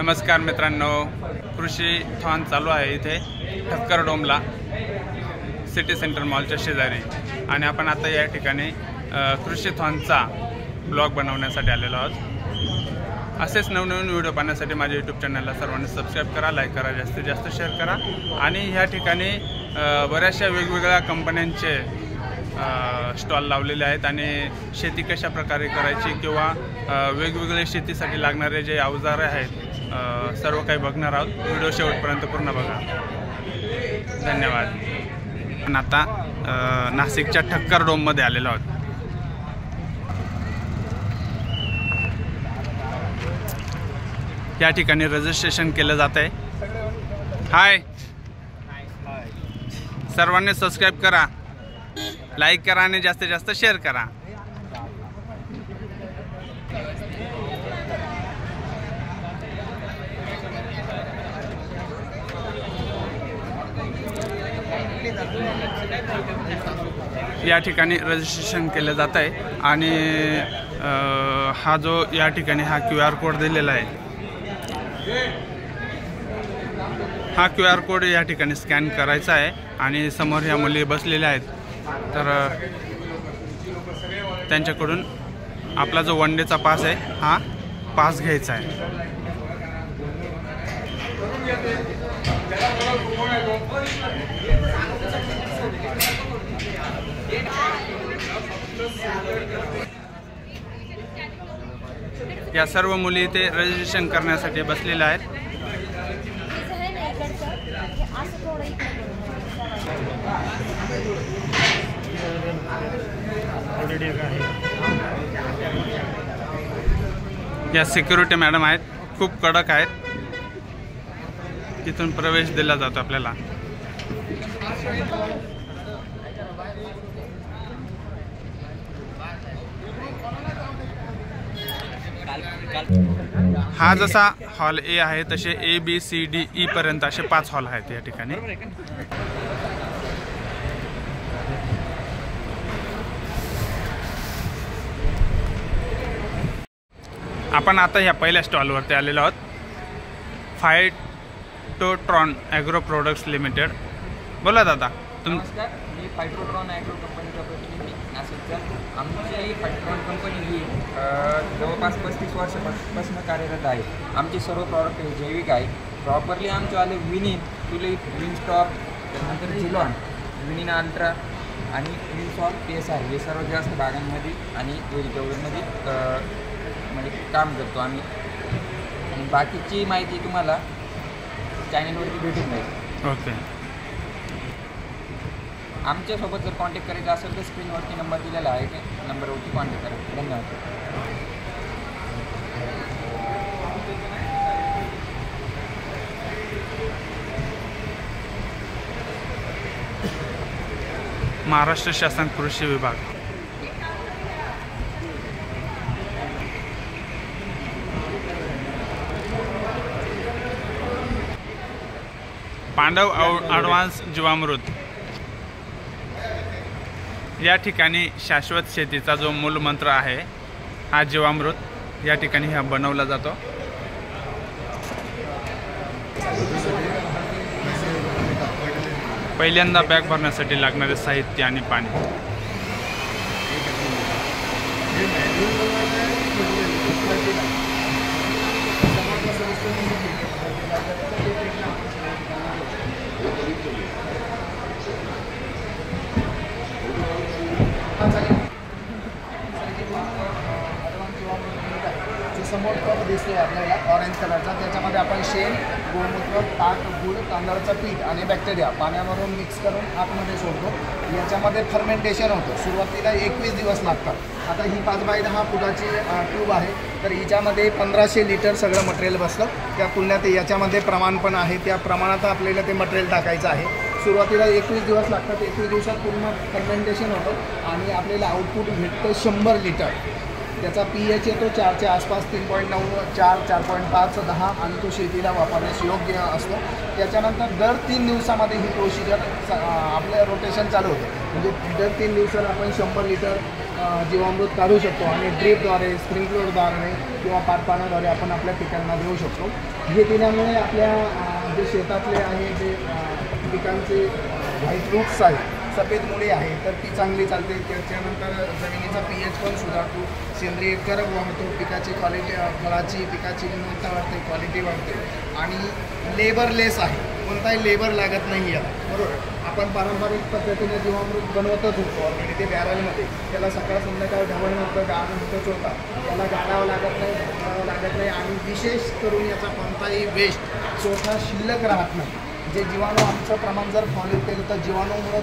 नमस्कार मित्रांनो, कृषी थॉन चालू आहे इथे ठक्कर डोमला सिटी सेंटर मॉलच्या शेजारी आणि आपण आता या ठिकाणी कृषी थॉनचा ब्लॉग बनवण्यासाठी आलेलो आहोत। असेच नवनवीन व्हिडिओ पाहण्यासाठी माझ्या यूट्यूब चॅनलला सर्वांनी सबस्क्राइब करा, लाईक करा, जास्तीत जास्त शेअर करा। आणि ह्या ठिकाणी बऱ्याचशा वेगवेगळ्या कंपन्यांचे स्टॉल लावलेले आहेत आणि शेती कशा प्रकारे करायची किंवा वेगवेगळे शेतीसाठी लागणारे जे अवजार आहेत सर्व काही बघणार आहोत। व्हिडिओ शेवटपर्यंत पूर्ण बघा। धन्यवाद। पण आता नाशिकच्या ठक्कर डोममध्ये आलेलो आहोत। या ठिकाणी रजिस्ट्रेशन केलं जात आहे। हाय, सर्वांनी सबस्क्राइब करा, लाईक करा आणि जास्तीत जास्त शेअर करा। या ठिकाणी रजिस्ट्रेशन केलं जात आहे आणि हा जो या ठिकाणी हा QR कोड दिलेला आहे, हा QR कोड या ठिकाणी स्कॅन करायचा आहे आणि समोर ह्या मुली बसलेल्या आहेत, तर त्यांच्याकडून आपला जो वन डेचा पास आहे हा पास घ्यायचा आहे। या सर्व मुली इथे रजिस्ट्रेशन करण्यासाठी बसलेल्या आहेत। या सिक्युरिटी मॅडम आहेत, खूप कडक आहेत, तिथून प्रवेश दिला जातो आपल्याला। हा जसा हॉल ए आहे तसे A B C D E पर्यंत असे 5 हॉल आहेत या ठिकाणी। आपण आता ह्या पहिल्या स्टॉलवरती आलेलो आहोत, फायटोट्रॉन ॲग्रो प्रोडक्ट्स लिमिटेड। बोला दादा। नमस्कार, मी फायटोट्रॉन ॲग्रो कंपनीचा प्रतिनिधी नाशिकचा। आमची फायटोट्रॉन कंपनी ही जवळपास 35 वर्षापासून कार्यरत आहे। आमचे सर्व प्रॉडक्ट हे जैविक आहे। प्रॉपरली आमचे आले विनिन, ट्युलिप, विनस्टॉप, त्यानंतर झिलॉन, विनिन अल्ट्रा आणि विनसॉल PSR हे सर्व जास्त बागांमध्ये आणि व्हेजिटेबलमध्ये म्हणजे काम करतो आम्ही। आणि बाकीची माहिती तुम्हाला चॅनलवरती भेटून जाईल। ओके। आमच्यासोबत जर कॉन्टॅक्ट करायचा असेल तर स्क्रीनवरती नंबर दिलेला आहे, त्या नंबरवरती कॉन्टॅक्ट करा। धन्यवाद। महाराष्ट्र शासन कृषी विभाग। पांडव ॲडव्हान्स जीवामृत। या ठिकाणी शाश्वत शेतीचा जो मूलमंत्र आहे हा जीवामृत या ठिकाणी हा बनवला जातो। पहिल्यांदा बॅग भरण्यासाठी लागणारे साहित्य आणि पाणी। समोर कप दिसतो आपल्याला ऑरेंज कलरचा, त्याच्यामध्ये आपण शेण, गोमूत्र, ताक, गूळ, तांदळाचं पीठ आणि बॅक्टेरिया पाण्यावरून मिक्स करून आतमध्ये सोडतो। याच्यामध्ये फर्मेंटेशन होतं। सुरुवातीला 21 दिवस लागतात। आता ही 5x10 फुटाची ट्यूब आहे, तर हिच्यामध्ये 1500 लिटर सगळं मटेरियल बसलं। त्या तुलनेत याच्यामध्ये प्रमाण पण आहे, त्या प्रमाणात आपल्याला ते मटेरियल टाकायचं आहे। सुरुवातीला 21 दिवस लागतात। 21 दिवसात पूर्ण फर्मेंटेशन होतं आणि आपल्याला आउटपुट भेटतं 100 लिटर। त्याचा pH येतो 4च्या आसपास, 3.9, 4, 4.5, 10 आणि तो शेतीला वापरण्यास योग्य असतो। त्याच्यानंतर दर 3 दिवसामध्ये ही प्रोसिजर आपलं रोटेशन चालू होतं। म्हणजे दर 3 दिवसाला आपण 100 लिटर जीवामृत काढू शकतो आणि ड्रीपद्वारे, स्प्रिंकलरद्वारे किंवा पाण्याद्वारे आपण आपल्या पिकांना देऊ शकतो. हे दिल्यामुळे आपल्या जे शेतातले आहे जे पिकांचे व्हाईट रूट्स आहेत, सफेद मुळे आहे, तर ती चांगली चालते. त्याच्यानंतर जमिनीचा pH पण सुधारतो, सेंद्रिय कर्ब वाढतो, पिकाची क्वालिटी, फळाची पिकाची गुणवत्ता वाढते, क्वालिटी वाढते आणि लेबरलेस आहे, कोणताही लेबर लागत नाही याला. बरोबर, आपण पारंपरिक पद्धतीने जीवामृत बनवतच होतो ऑलरेडी ते बॅरलमध्ये. त्याला सकाळ संध्याकाळ ढवळणं होतं, गाळणं होतं, चोथा त्याला गाळावं लागत नाही, ढवळावं लागत नाही आणि विशेष करून याचा कोणताही वेस्ट चोथा शिल्लक राहत नाही. जे जीवाणू आमचं प्रमाण जर फॉलो केलं तर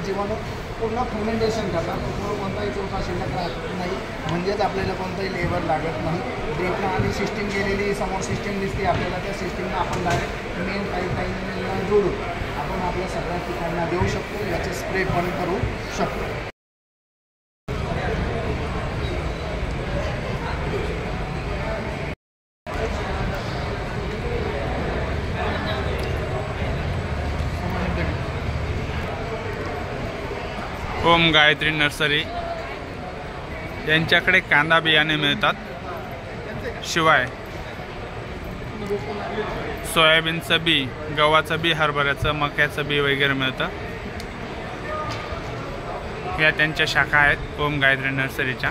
जीवाणू पूर्ण फर्मेंटेशन करतात, कोणताही चोथा शिल्लक राहत नाही. म्हणजेच आपल्याला कोणताही लेबर लागत नाही. ड्रीपनं आणि सिस्टीम गेलेली समोर सिस्टीम दिसते आपल्याला, त्या सिस्टीमला आपण डायरेक्ट मेन पाईपलाईनला जोडून आपण आपल्या सगळ्या पिकांना देऊ शकतो. याचे स्प्रे पण करू शकतो. ओम गायत्री नर्सरी यांच्याकडे कांदा बियाणे मिळतात, शिवाय सोयाबीनचं बी, गव्हाचं बी, हरभऱ्याचं, मक्याचं बी वगैरे मिळतं. या त्यांच्या शाखा आहेत ओम गायत्री नर्सरीच्या.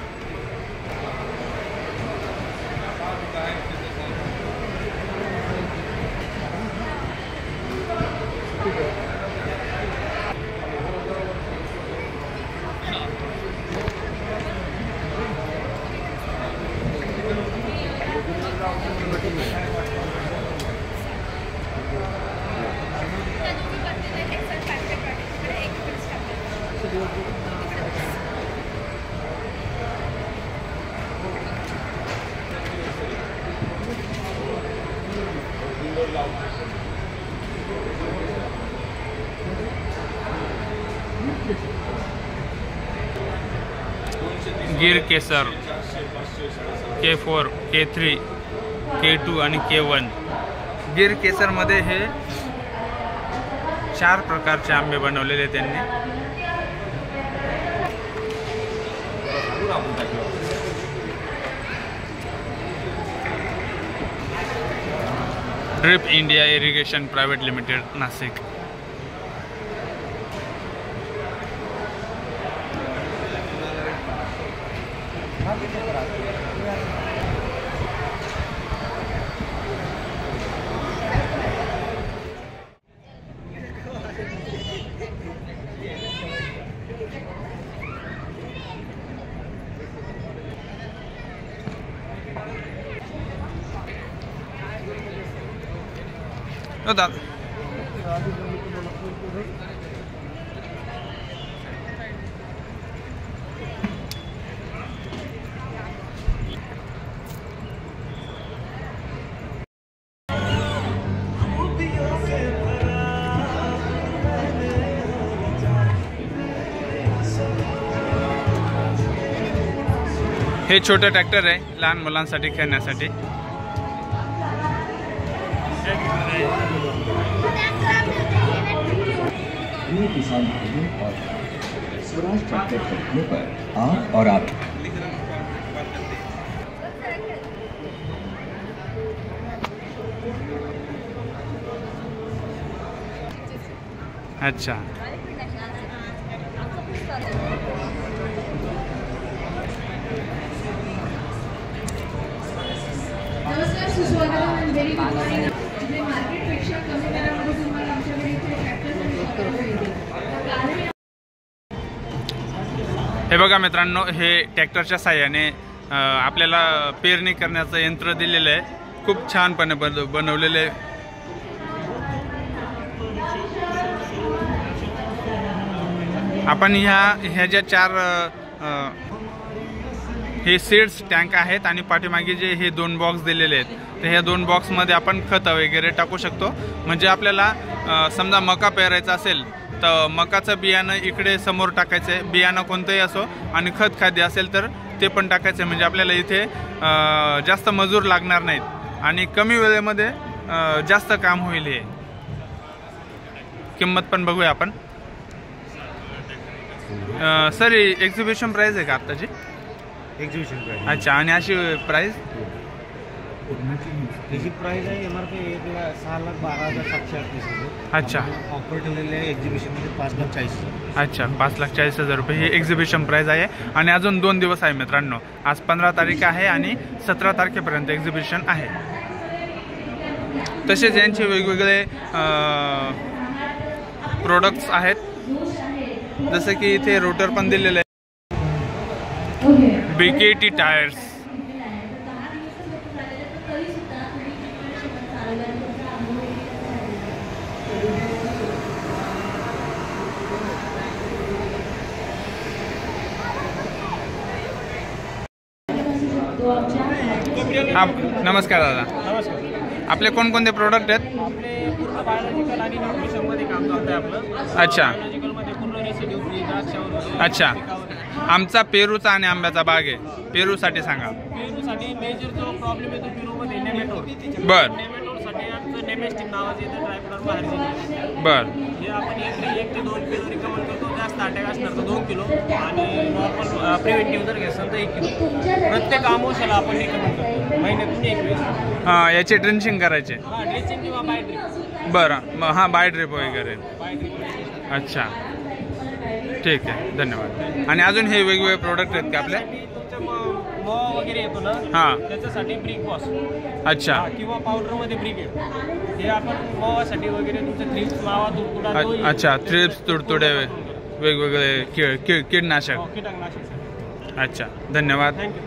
गिर केसर K4, K3, K2 आणि K1. गिर केसरमध्ये हे 4 प्रकारचे आंबे बनवलेले त्यांनी. Drip India irrigation private limited, Nashik. दादा हे छोटं ट्रॅक्टर आहे लहान मुलांसाठी खेळण्यासाठी. किसान भाइयों और स्वराज ट्रैक्टर खरीदने पर आप और आप अच्छा नमस्कार, सुस्वागतम. Very good morning. जे मार्केटपेक्षा कमी दरामध्ये तुम्हाला आमच्याकडे इथे ट्रॅक्टर मिळतील. हे बघा मित्रांनो, हे ट्रॅक्टरच्या साहाय्याने आपल्याला पेरणी करण्याचं यंत्र दिलेलं आहे. खूप छानपणे बनवलेलं आहे. आपण ह्या ज्या 4 हे सीड्स टँक आहेत आणि पाठीमागे जे हे 2 बॉक्स दिलेले आहेत, तर ह्या 2 बॉक्समध्ये आपण खतं वगैरे टाकू शकतो. म्हणजे आपल्याला समजा मका पेरायचा असेल तर मकाचं बियाणं इकडे समोर टाकायचं आहे, बियाणं कोणतंही असो, आणि खत खाद्य असेल तर ते पण टाकायचं आहे. म्हणजे आपल्याला इथे जास्त मजूर लागणार नाहीत आणि कमी वेळेमध्ये जास्त काम होईल. हे किंमत पण बघूया आपण. सर एक्झिबिशन प्राइस आहे का आत्ताची? Exhibition price. अच्छा. आणि अशी प्राईस? त्याची प्राइस आहे MRP 6,12,738. अच्छा. ऑफर ठेवलेले आहे एक्झिबिशनमध्ये 5,40,000. अच्छा, 5,40,000 रुपये ही एक्झिबिशन प्राईस आहे. आणि अजून 2 दिवस आहे मित्रांनो. आज 15 तारीख आहे आणि 17 तारखेपर्यंत एक्झिबिशन आहे. तसेच यांचे वेगवेगळे प्रोडक्ट्स आहेत, जसं की इथे रोटर पण दिलेले आहे. BKT tyres. हा, नमस्कार दादा. नमस्कार. आपले कोणकोणते प्रोडक्ट आहेत? आपले पूर्ण बायोलॉजिकल आणि न्यूट्रिशनमध्ये काम चालतं आहे आपलं. अच्छा. बायोलॉजिकलमध्ये पूर्ण रेसिड्यू फ्री द्राक्षावर. अच्छा. आमचा पेरूचा आणि आंब्याचा बाग आहे. पेरूसाठी सांगा. पेरूसाठी मेजर जो प्रॉब्लेम येतो पेरूमध्ये नेमॅटोड. बर. नेमॅटोडसाठी आमचं नेमेस्टिक नावाचं येतं ट्रायकोडर्मा बाहेर. बर. हे आपण 1 ते 2 किलो रिकमेंड करतो. जास्त अटॅक असणार तर 2 किलो आणि नॉर्मल प्रिव्हेंटिव्ह जर घेतलं तर 1 किलो. प्रत्येक आमोशाला आपण रिकमेंड करतो महिन्यातून 1 वेळेस. हां, याचे ड्रिंचिंग करायचे. हां, ड्रेसिंग किंवा बाय ड्रिप. बरं. मग हां, बाय ड्रिप वगैरे. By drip. अच्छा, ठीक आहे, धन्यवाद. आणि अजून हे वेगवेगळे प्रोडक्ट आहेत का आपले? तुमचं वगैरे येतो ना, हां. त्याच्यासाठी ब्रिक वॉश. अच्छा. किंवा पावडरमध्ये ब्रिक आहे. हे आपण मवासाठी वगैरे तुमचं थ्रिप्स मावा तुडतुडा. अच्छा, थ्रिप्स तुडतुडे वेगवेगळे कीटनाशक. कीटकनाशक. अच्छा, धन्यवाद. थँक्यू.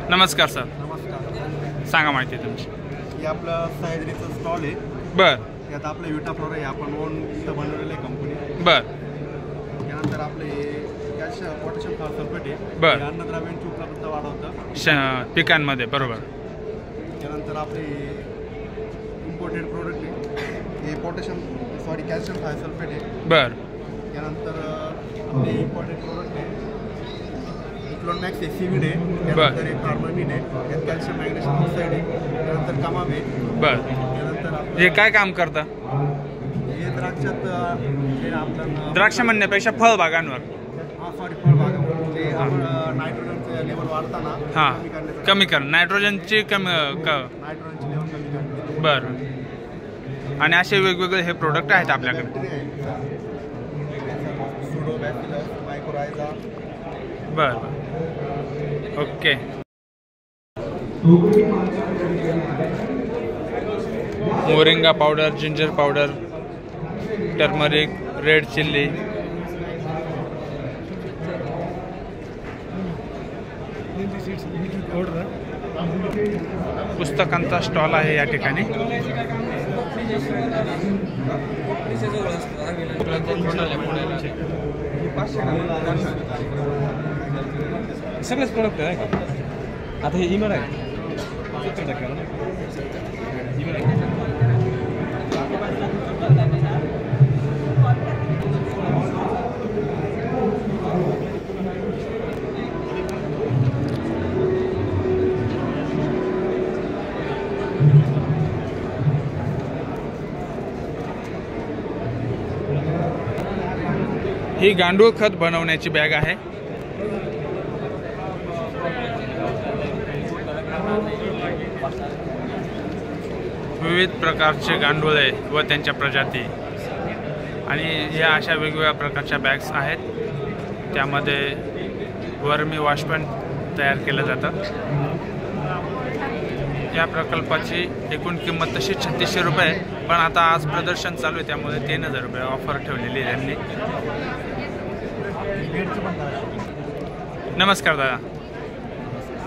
नमस्कार सर. नमस्कार. सांगा माहिती तुमची. हे आपलं सह्याद्रीचं स्टॉल आहे. बर. यात आपलं विटा फ्लोर आहे, आपण ओन इथं बनवलेलं आहे कंपनी. बर. त्यानंतर आपले कॅश पोटॅशियम सल्फेट आहे. बर. हे अन्नद्रव्यांची उपलब्धता वाढवतं पिकांमध्ये. बरोबर. त्यानंतर आपले इम्पोर्टेड प्रोडक्ट आहे, हे कॅल्शियम थायसल्फेट आहे. बर. त्यानंतर आपले इम्पोर्टेड प्रोडक्ट आहे क्लोनमॅक्स आहे, सीविड आहे. त्यानंतर एक कार्बोनिन आहे, त्यात कॅल्शियम मॅग्नेशियम ऑक्साईड आहे. त्यानंतर कमाब आहे. बर. त्यानंतर हे काय काम करतं? हे द्राक्षात हे आपलं द्राक्ष म्हणण्यापेक्षा फळबागांवर. फळबागावर जे आपण नायट्रोजनचं लेवल वाढताना हां, कमी कर. नायट्रोजनची नायट्रोजनची लेवल कमी करण्यासाठी. बरं. आणि असे वेगवेगळे हे प्रोडक्ट आहेत आपल्याकडे. सुडोबॅसिलस, मायकोरायझा. बरं. Okay. Moringa powder, ginger powder, turmeric, red chilli. पुस्तकांचा स्टॉल आहे या ठिकाणी. सगळेच प्रोडक्ट आहे का आता? हे ईमेल आहे. ही गांडूळ खत बनवण्याची बॅग आहे. विविध प्रकारचे गांडूळे व त्यांच्या प्रजाती आणि ह्या अशा वेगवेगळ्या प्रकारच्या बॅग्स आहेत. त्यामध्ये वर्मी वॉश पण तयार केलं जातं. या प्रकल्पाची एकूण किंमत तशी 3600 रुपये, पण आता आज प्रदर्शन चालू आहे त्यामुळे 3000 रुपये ऑफर ठेवलेली आहे त्यांनी. नमस्कार दादा.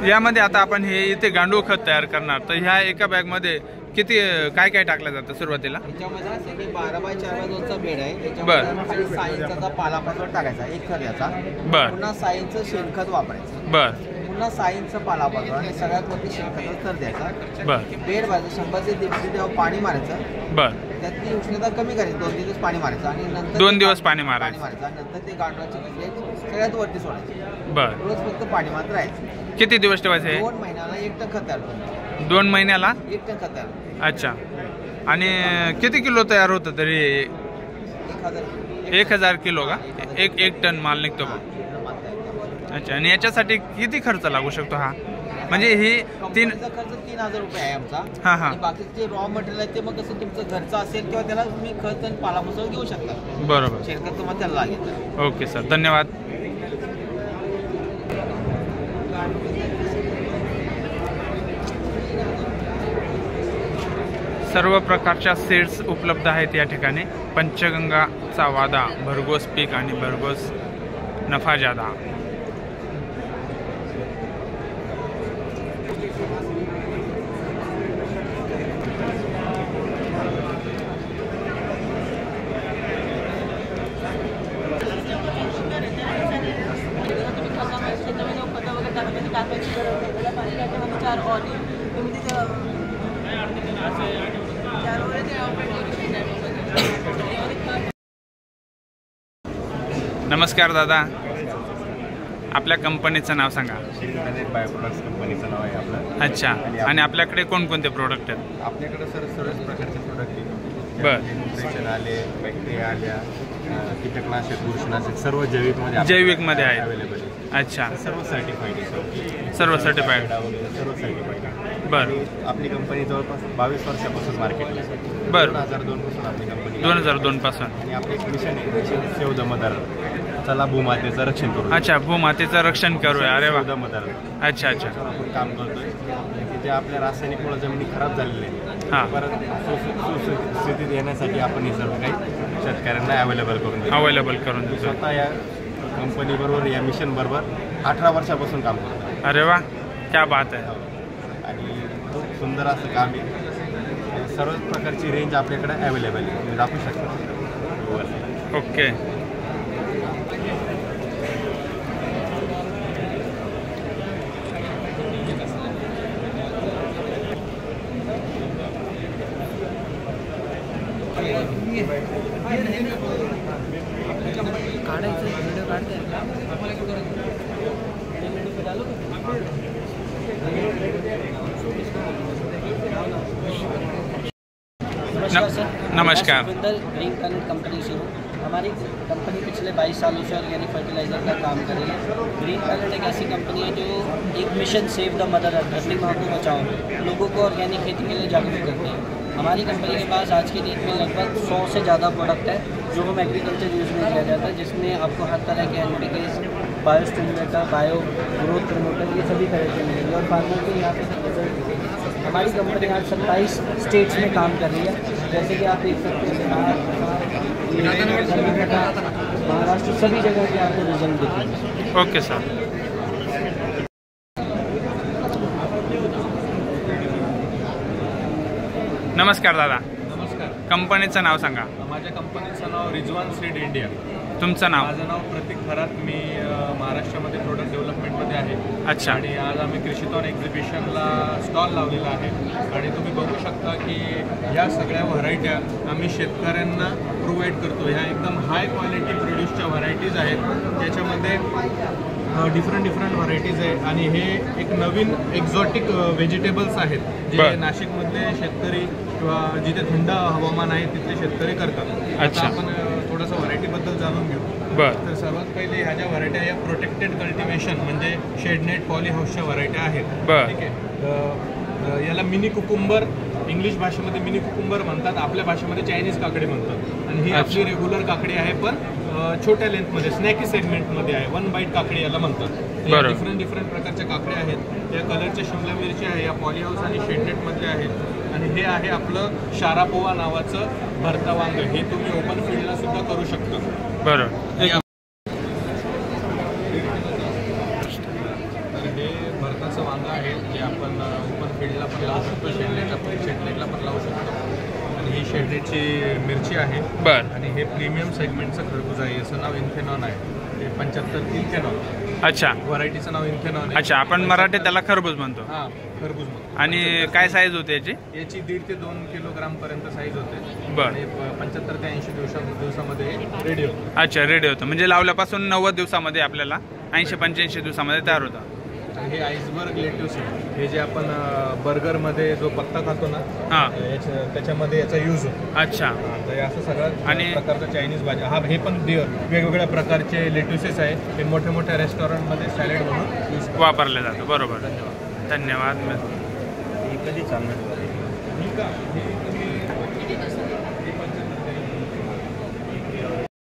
यामध्ये आता आपण हे इथे गांडूळ खत तयार करणार, तर ह्या एका बॅगमध्ये किती काय काय टाकलं जातं सुरुवातीला? याच्यामध्ये सगळी 12x4x2चा बेड आहे. त्याच्यामध्ये खाली सायन्सचा पालापाचोळा टाकायचा 1 थर याचा. पुन्हा सायन्सचं शेणखत वापरायचं. पुन्हा सायन्सचा पालापाचोळा आणि सगळ्यात वरती शेणखताचा थर द्यायचा. बेड व्हायचं 100 ते 150 तेव्हा पाणी मारायचं. त्यातली उष्णता कमी करायची. 2 दिवस पाणी मारायचं आणि नंतर 2 दिवस पाणी मारायचं आणि नंतर ते गांडवाचे फ्लेट सगळ्यात वरती सोडायचे. रोज फक्त पाणी मात्र राहायचं. किती दिवस ठेवायचे? 2 महिन्याला 1 टन खत तयार होतं. 2 महिन्याला 1 टन खत तयार. अच्छा. आणि किती किलो तयार होतं तरी? 1000 किलो का? एक टन माल निघतो का? अच्छा. आणि याच्यासाठी किती खर्च लागू शकतो हा? म्हणजे ही खर्च 3000 रुपये आहे आमचा. आणि बाकीचे जे रॉ मटेरियल आहे ते मग कसं तुमचं घरचं असेल किंवा त्याला तुम्ही खत आणि पालापाचोळा घेऊ शकता. बरोबर. शेणखत तुम्हाला त्याला लागेल. ओके सर, धन्यवाद. सर्व प्रकारच्या सीड्स उपलब्ध आहेत या ठिकाणी. पंचगंगाचा वादा, भरघोस पीक आणि भरघोस नफा जादा. नमस्कार दादा, आपल्या कंपनीचं नाव सांगा. बायोप्रोडक्ट्स कंपनीचं नाव आहे आपलं. अच्छा. आणि आपल्याकडे कोणकोणते प्रोडक्ट आहेत? आपल्याकडे सर सर्वच प्रकारचे प्रोडक्ट आहेत. बरं. न्यूट्रिशन आले, बॅक्टेरिया आल्या, कीटकनाशक, बुरशीनाशक सर्व जैविकमध्ये जैविकमध्ये आहे. अवेलेबल आहे. अच्छा. सर्व सर्टिफाईड आहे. सर्व सर्टिफाईड. सर्व सर्टिफाईड आहे. बरं. आपली कंपनी जवळपास 22 वर्षापासून मार्केटला आहे. बरं. 2002 पासून आपली कंपनी. 2002 पासून. आणि आपले एक मिशन आहे, सेव्ह द मदर. चला भूमातेचं रक्षण करू. अच्छा, भूमातेचं रक्षण करूया. अरे वा. मदर. अच्छा अच्छा. आपण काम करतोय की जे आपल्या रासायनिकमुळे जमिनी खराब झालेल्या आहेत परत सुस्थितीत येण्यासाठी आपण हे सर्व काही शेतकऱ्यांना अवेलेबल करून देतो. स्वतः या कंपनी बरोबर, या मिशन बरोबर 18 वर्षापासून काम करतो. अरे वा, क्या बात आहे. आणि खूप सुंदर असं काम आहे. सर्व प्रकारची रेंज आपल्याकडे अवेलेबल आहे, तुम्ही दाखवू शकता. ओके. नमस्कार. ग्रीन प्लैनेट कंपनी से हूँ. हमारी कंपनी पिछले 22 सालों से ऑर्गेनिक फर्टिलाइज़र का काम कर रही है. ग्रीन प्लैनेट एक ऐसी कंपनी है जो एक mission save the mother earth, धरती माँ को बचाओ, लोगों को ऑर्गेनिक खेती के लिए जागरूक करते हैं. हमारी कंपनी के पास आज के डेट में लगभग 100 से ज़्यादा प्रोडक्ट है जो हम एग्रीकल्चर यूज़ में किया जाता है, जिसमें आपको हर तरह के NPK, bio stimulator, bio growth promoter, ये सभी तरह के मिलेंगे. और फार्मर को यहाँ पे रिजल्ट. हमारी कंपनी आज 27 स्टेट्स में काम कर रही है. जैसे कि आप देख सकते हैं महाराष्ट्र, सभी जगह के आपको रिजल्ट दिखेंगे. Okay sir. नमस्कार दादा. नमस्कार. कंपनीचं नाव सांगा. माझ्या कंपनीचं नाव रिजवान सीड इंडिया. तुमचं नाव? माझं नाव प्रतीक खरात. मी महाराष्ट्रामध्ये प्रोडक्ट डेव्हलपमेंटमध्ये आहे. अच्छा. आणि आज आम्ही कृषीतॉन एक्झिबिशनला स्टॉल लावलेला आहे आणि तुम्ही बघू शकता की ह्या सगळ्या व्हरायट्या आम्ही शेतकऱ्यांना प्रोव्हाइड करतो. ह्या एकदम हाय क्वालिटी प्रोड्यूसच्या व्हरायटीज आहेत, त्याच्यामध्ये डिफरंट व्हरायटीज आहे. आणि हे एक नवीन एक्झॉटिक व्हेजिटेबल्स आहेत जे नाशिकमधले शेतकरी किंवा जिथे थंड हवामान आहे तिथले शेतकरी करतात. अच्छा. आपण थोडंसं व्हरायटीबद्दल जाणून घेऊ. तर सर्वात पहिले ह्या ज्या व्हरायट्या या प्रोटेक्टेड कल्टिवेशन म्हणजे शेडनेट पॉली हाऊसच्या व्हरायट्या आहेत. ठीक आहे. याला मिनी कुकुंबर, इंग्लिश भाषेमध्ये मिनी कुकुंबर म्हणतात, आपल्या भाषेमध्ये चायनीज काकडी म्हणतात. आणि ही आपली रेग्युलर काकडी आहे, पण छोट्या लेंथमध्ये स्नॅकी सेगमेंटमध्ये आहे. 1 बाईट काकडी याला म्हणतात. डिफरंट प्रकारच्या काकड्या आहेत. या कलरच्या शिमला मिरची आहे, या पॉली हाऊस आणि शेडनेटमधल्या आहेत. आणि हे आहे आपलं शारापोवा नावाचं भरता वांग. हे तुम्ही ओपन फील्डला सुद्धा करू शकता. बरोबर. तर हे भरताचं वांग आहे जे आपण ओपन फील्डला पण लावू शकतो, शेडनेटला पण लावू शकतो. आणि ही शेडनेटची मिरची आहे. बरं. आणि हे प्रीमियम सेगमेंटचं खरबूज आहे. याचं नाव इन्फेनॉन आहे. ते 75 इन्फेनॉन. अच्छा. व्हरायटीचं नाव इन्फेनॉन आहे. अच्छा, आपण मराठीत त्याला खरबूज म्हणतो. हां, खरबूज म्हणतो. आणि काय साईज होते याची? याची 1.5 ते 2 किलोग्रामपर्यंत साईज होते. बरं. आणि 75 ते 80 दिवसामध्ये रेडी होतो. अच्छा, रेडी होतं. म्हणजे लावल्यापासून 90 दिवसामध्ये आपल्याला 80-85 दिवसामध्ये तयार होतं. हे आईसबर्ग लेट्यूस आहे. हे जे आपण बर्गरमध्ये जो पत्ता खातो ना, त्याच्यामध्ये याचा यूज होतो. अच्छा. तर असं सगळं आणि प्रकारचं चायनीज भाज्या. हे पण वेगवेगळ्या प्रकारचे लेट्युसेस आहे. हे मोठ्या मोठ्या रेस्टॉरंटमध्ये सॅलड म्हणून यूज वापरले जातं. बरोबर. धन्यवाद. कधी चालणार?